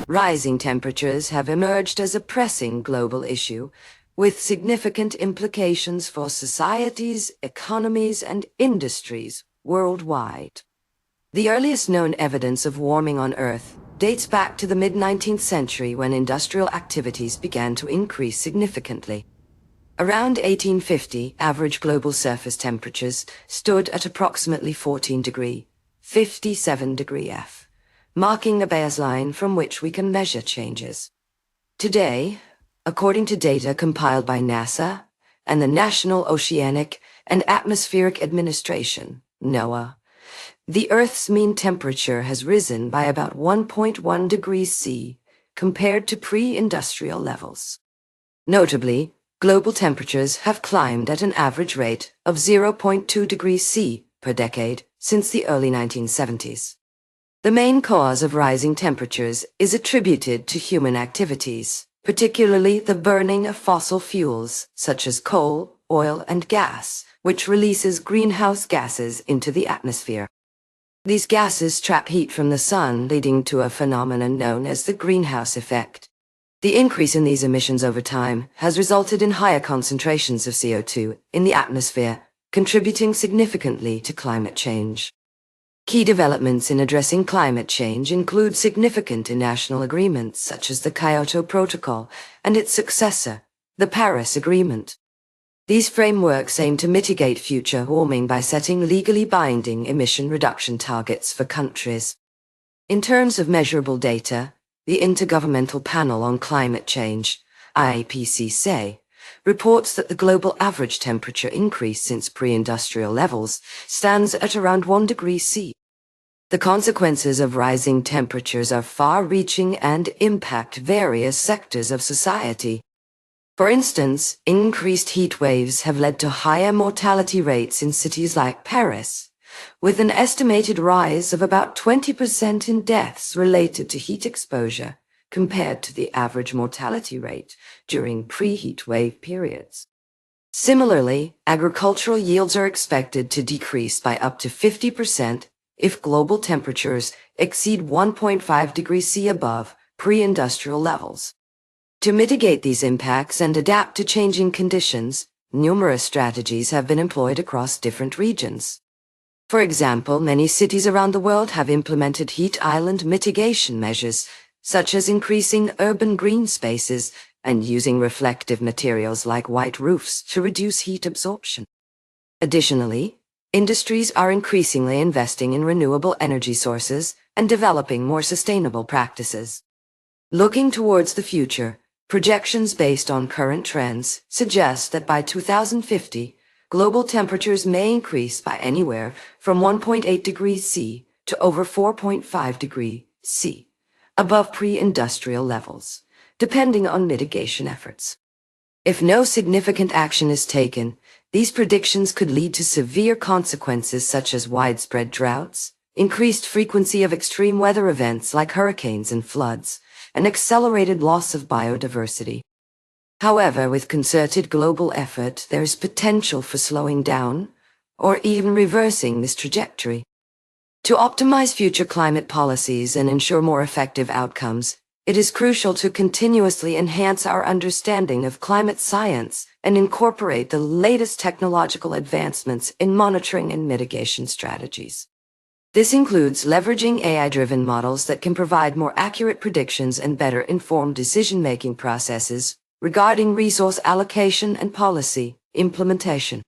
Rising temperatures have emerged as a pressing global issue, with significant implications for societies, economies, and industries worldwide. The earliest known evidence of warming on Earth dates back to the mid-19th century when industrial activities began to increase significantly. Around 1850, average global surface temperatures stood at approximately 14°57° F, marking a baseline from which we can measure changes. Today, according to data compiled by NASA and the National Oceanic and Atmospheric Administration, NOAA, the Earth's mean temperature has risen by about 1.1 degrees C compared to pre-industrial levels. Notably, global temperatures have climbed at an average rate of 0.2 degrees C per decade since the early 1970s. The main cause of rising temperatures is attributed to human activities, particularly the burning of fossil fuels such as coal, oil, and gas, which releases greenhouse gases into the atmosphere. These gases trap heat from the sun, leading to a phenomenon known as the greenhouse effect. The increase in these emissions over time has resulted in higher concentrations of CO2 in the atmosphere, contributing significantly to climate change. Key developments in addressing climate change include significant international agreements such as the Kyoto Protocol and its successor, the Paris Agreement. These frameworks aim to mitigate future warming by setting legally binding emission reduction targets for countries. In terms of measurable data, the Intergovernmental Panel on Climate Change, IPCC, reports that the global average temperature increase since pre-industrial levels stands at around 1 degree C. The consequences of rising temperatures are far-reaching and impact various sectors of society. For instance, increased heat waves have led to higher mortality rates in cities like Paris, with an estimated rise of about 20% in deaths related to heat exposure compared to the average mortality rate during pre-heat wave periods. Similarly, agricultural yields are expected to decrease by up to 50% if global temperatures exceed 1.5 degrees C above pre-industrial levels. To mitigate these impacts and adapt to changing conditions, numerous strategies have been employed across different regions. For example, many cities around the world have implemented heat island mitigation measures, such as increasing urban green spaces and using reflective materials like white roofs to reduce heat absorption. Additionally, industries are increasingly investing in renewable energy sources and developing more sustainable practices. Looking towards the future, projections based on current trends suggest that by 2050, global temperatures may increase by anywhere from 1.8 degrees C to over 4.5 degrees C, above pre-industrial levels, depending on mitigation efforts. If no significant action is taken, these predictions could lead to severe consequences such as widespread droughts, increased frequency of extreme weather events like hurricanes and floods, and accelerated loss of biodiversity. However, with concerted global effort, there is potential for slowing down or even reversing this trajectory. To optimize future climate policies and ensure more effective outcomes, it is crucial to continuously enhance our understanding of climate science and incorporate the latest technological advancements in monitoring and mitigation strategies. This includes leveraging AI-driven models that can provide more accurate predictions and better informed decision-making processes regarding resource allocation and policy implementation.